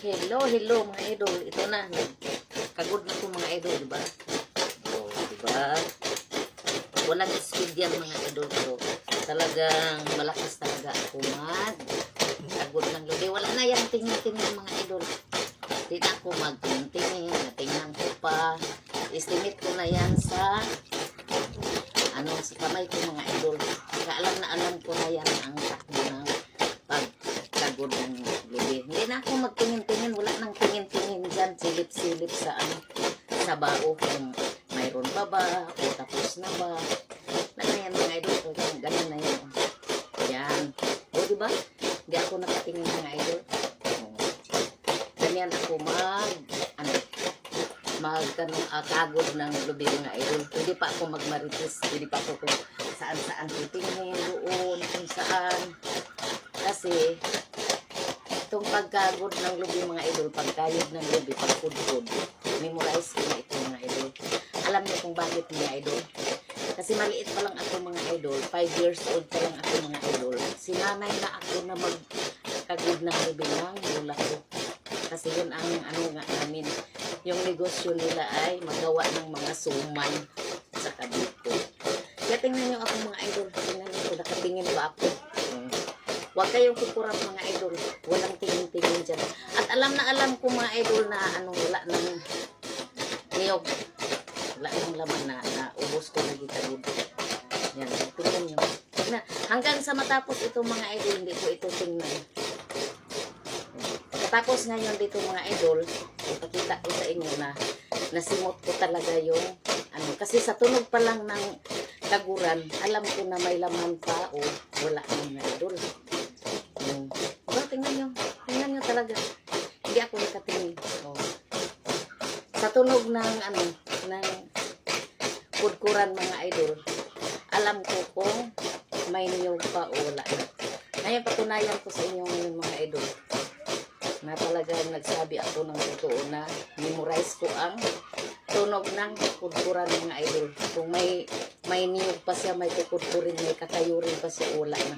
Hello mga idol. Ito na. Kagod na ko mga idol, diba? Oh, diba? Walang speed yan mga idol ko. Talagang malakas talaga ako kagod ng lubi. Wala na yan tingin-tingin mga idol. Hindi na ako magtingin. Tingnan ko pa. Estimate ko na yan sa sa kamay ko mga idol. Alam na alam ko na yan ang takbo ng pagkagod ng lubi. Hindi na ako magtingin-tingin. Wala nang tingin-tingin dyan. Silip-silip sa sa bao kung mayroon pa ba o tapos na ba. Yan mga idol. Ganyan na yan. Yan. O diba? Hindi ako nakatingin mga idol. Ganyan ako kagod ng lubi mga idol. Pwede pa ako magmarites. Pwede pa ako kung saan-saan titingin doon, kung saan. Kasi itong pagkagod ng lubi mga idol, pagkayod ng lubi, pagkudkod, memorize ko na ito mga idol. Alam niyo kung bakit mga idol? Kasi maliit pa lang ako mga idol, 5 years old pa lang ako mga idol. Sinanay na ako na magkagod ng lubi ng lola ko. Kasi yun ang nga namin. Yung negosyo nila ay magawa ng mga suman sa kabiko. Kaya tingnan nyo ako mga idol. Tingnan nyo kung nakatingin ba ako. Huwag kayong kukurap mga idol. Walang tingin-tingin dyan. At alam na alam ko mga idol na wala nang niyog. Wala nang laman na ubos ko na gitagod. Yan. Tingnan nyo. Hanggang sa matapos ito mga idol, hindi ko ito tingnan. Tapos ngayon dito mga idol, ipakita ko sa inyo na nasimot ko talaga yung kasi sa tunog pa lang ng kaguran, alam ko na may laman pa o wala mga idol. Tingnan nyo talaga. Hindi ako nakatingin. Sa tunog ng ng kudkuran mga idol, alam ko kung may niyog pa o wala na. Ngayon patunayan ko sa inyo ngayon mga idol na talagang nagsabi ako ng totoo na memorize ko ang tunog ng kudkuran mga idol. Kung may niyog pa siya, may kukudkurin, may kakayurin pa siya, wala na.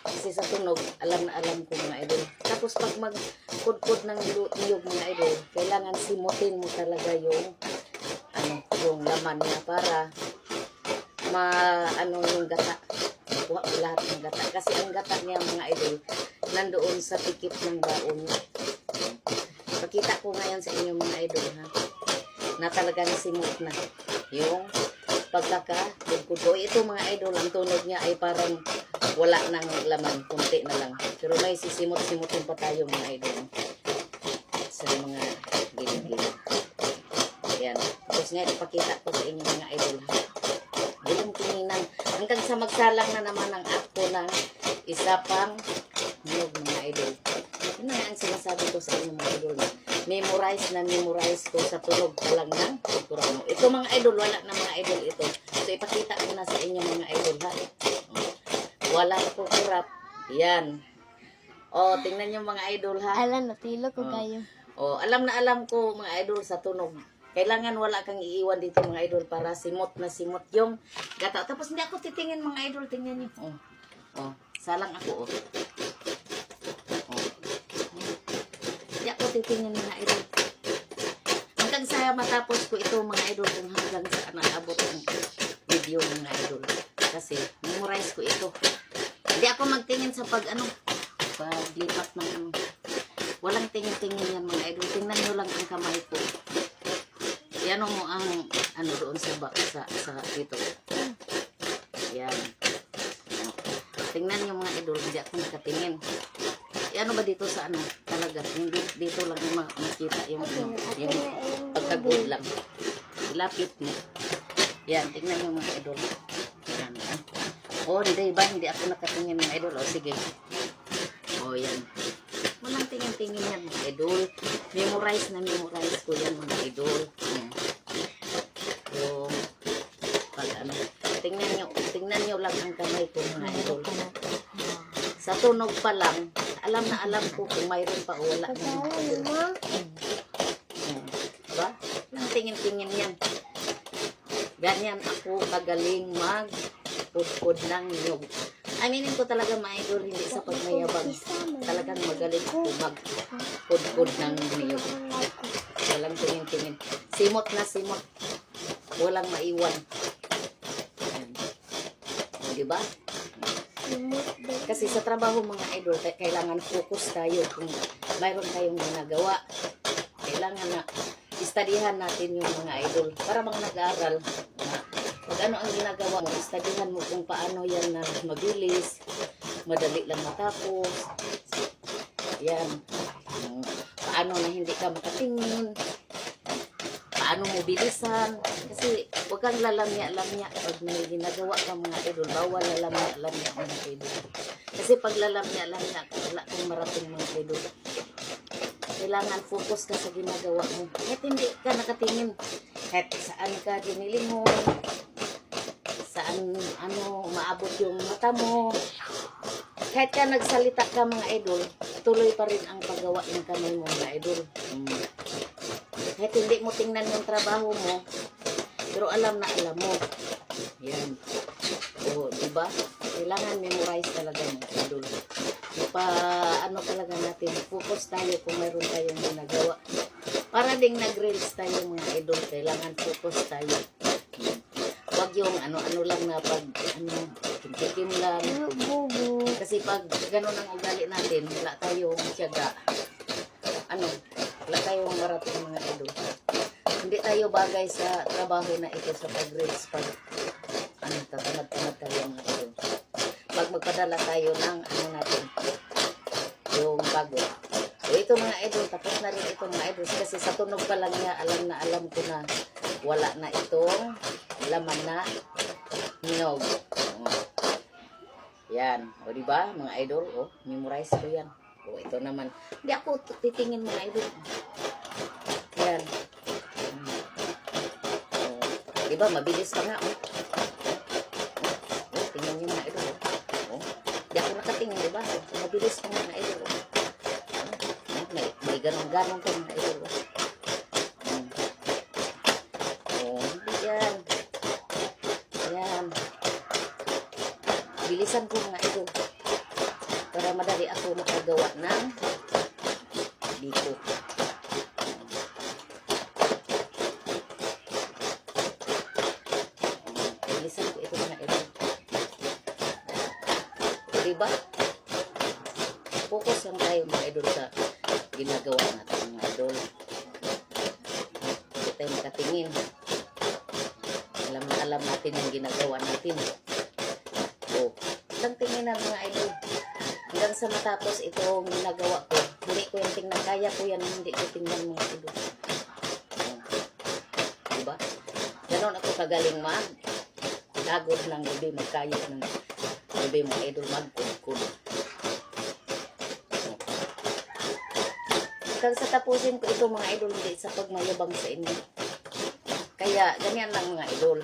Kasi sa tunog, alam na alam ko mga idol. Tapos pag magkudkod ng niyog mga idol, kailangan simutin mo talaga yung yung laman niya para yung gata. Kuha ko lahat ng gata. Kasi ang gata niya mga idol, nandoon sa tikip ng baon niya. Pakita ko ngayon sa inyo mga idol ha, na talagang simot na yung pagkakudkod ko. Ito mga idol, ang tunog niya ay parang wala nang laman, kunti na lang. Pero may sisimot-simutin pa tayo mga idol sa mga gilid-gilid. Ayan. Tapos nga ipakita ko sa inyo mga idol ha. Walang tinginan. Hanggang sa magsalang na naman ang ako ng isa pang niyog mga idol. Yun na ang sinasabi ko sa inyo mga idol. Memorize ko sa tunog pa lang ng kudkuran. Ito mga idol, wala na mga idol ito. So ipakita ko na sa inyo mga idol ha. Wala ko kurap. Yan. Tingnan nyo mga idol ha. Alam, natilo ko kayo. Alam na alam ko mga idol sa tunog. Kailangan wala kang iiwan dito mga idol para simot na simot yung gata. Tapos hindi ako titingin mga idol. Tingnan nyo. Salang ako. Hindi ako titingin mga idol. Hanggang sa matapos ko ito mga idol kung hanggang saan naabot ang video mga idol. Kasi memorize ko ito. Hindi ako magtingin sa paglipat ng walang tingin-tingin yan mga idol. Tingnan nyo lang ang kamay ko. Yan mo ang doon sa dito. Yan. Tingnan nyo mga idol, hindi ako nakatingin. Yan ba dito sa talaga, hindi dito lang makita yung pagkagod lang. Ilapit mo. Yan, tingnan nyo mga idol. Yan. Hindi ako nakatingin mga idol. Sige. Yan. Walang tingin-tingin yan mga idol. Memorize ko yan mga idol. Tingnan nyo lang ang kamay ko mga idol. Sa tunog pa lang, alam na alam ko kung mayroon pa o wala na mga idol. Diba? Walang tingin-tingin yan. Ganyan ako kagaling magkudkod ng niyog. Aminin ko talaga mga idol, hindi sa pagmayabang. Talagang magaling ako mag-kod-kod ng niyog. Walang tingin-tingin. Simot na simot. Walang maiwan. Yan. Diba? Kasi sa trabaho mga idol, kailangan focus tayo. Kung mayroon tayong ginagawa, kailangan na istadihan natin yung mga idol. Para mga nag-aaral, pag ano ang ginagawa mo, istadihan mo kung paano yan na mabilis, madali lang matapos. Yan. Paano na hindi ka makatingin, paano mo bilisan. Kasi huwag kang lalamya-lamya pag may ginagawa ka mga idol. Bawal lalamya-lamya mga idol. Kasi pag lalamya-lamya ka, wala kang marating mga idol. Kailangan focus ka sa ginagawa mo. Kahit hindi ka nakatingin, kahit saan ka dinilingon, saan maabot yung mata mo. Kahit ka nagsalita ka mga idol, tuloy pa rin ang paggawa ng kamay mo mga idol. Kahit hindi mo tingnan yung trabaho mo, pero alam na alam mo. Yan. O, diba? Kailangan memorize talaga mga idol. Ano talaga natin, focus tayo kung mayroon tayong ginagawa. Para ding nag-reels tayo mga idol, kailangan focus tayo. Wag yung ano-ano lang na pag tikim lang. Kasi pag ganun ang ugali natin, wala tayong tiyaga. Wala tayong marating mga idol. Hindi tayo bagay sa trabaho na ito sa pag-reels. Pag tatamad-tamad tayo mga idol. Pag magpadala tayo ng natin, yung bago. So ito mga idol, tapos na rin ito mga idol. Kasi sa tunog pa lang niya, alam ko na wala na itong laman na hinog. Yan. O diba mga idol? O, memorize ko yan. O ito naman. Hindi ako titingin mga idol. Yan. O, diba mabilis pa nga. O, tingnan nyo mga idol. O, hindi ako nakatingin diba? Mabilis pa mga idol. O, may ganong-ganon pa mga idol. O, hindi yan. Yan. Bilisan ko mga idol para madali ako makagawa ng dito. Bilisan ko ito mga idol. Diba? Focus lang tayo mga idol sa ginagawa natin mga idol. Hindi tayo makatingin. Alam natin yung ginagawa natin. O, ilang tingin na mga idol. Hanggang sa matapos itong ginagawa ko. Hindi ko yung tingnan. Kaya ko yan. Hindi ko tingnan mga idol. Diba? Ganon ako kagaling lagod ng gabi. Magkaya ng gabi mga idol. Magkod-kod. Hanggang sa tapusin ko ito mga idol. Hindi sa pagmayabang sa inyo. Kaya ganyan lang mga idol.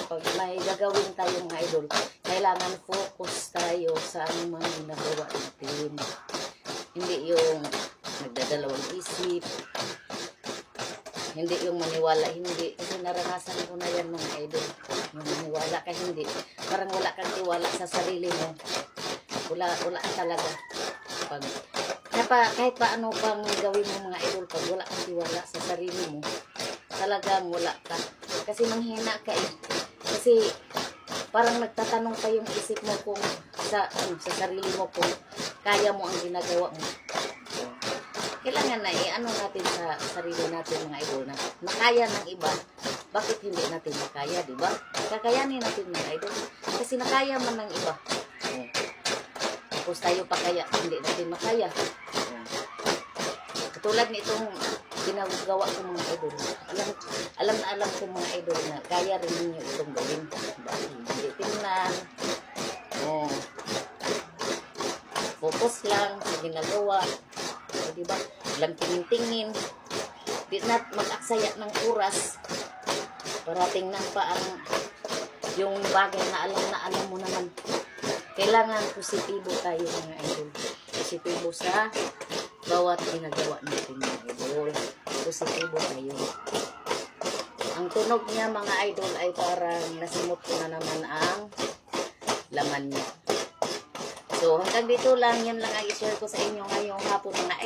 Pag may gagawin tayo mga idol, kailangan focus tayo sa mga ginagawa natin. Hindi yung nagdadalawang isip. Hindi yung maniwala, hindi. Kasi naranasan ko na yan mga idol. Yung maniwala ka hindi. Parang wala kang tiwala sa sarili mo. Wala talaga. Kahit pa ano pang gawin mo mga idol, pag wala kang tiwala sa sarili mo, talagang wala ka. Kasi manghina ka eh. Kasi parang nagtatanong pa yung isip mo kung sa sarili mo kung kaya mo ang ginagawa mo. Kailangan na natin sa sarili natin mga idol na nakaya ng iba. Bakit hindi natin makaya, di ba? Kakayanin natin mga idol. Kasi nakaya man ng iba. Tapos tayo pa kaya, hindi natin makaya. Katulad nitong ginagawa ko mga idol. Alam ko mga idol na kaya rin ninyo itong gawin. Hindi tingnan. Focus lang sa ginagawa. Diba? Walang tingin-tingin. Di na mag-aksaya ng oras. Para tingnan pa yung bagay na alam mo naman. Kailangan positibo tayo mga idol. Positibo sa bawat ginagawa natin mga idol. Positibo tayo. Ang tunog niya mga idol ay parang nasimot ko na naman ang laman niya. So, hanggang dito lang. Yun lang ang i-share ko sa inyo ngayong hapon mga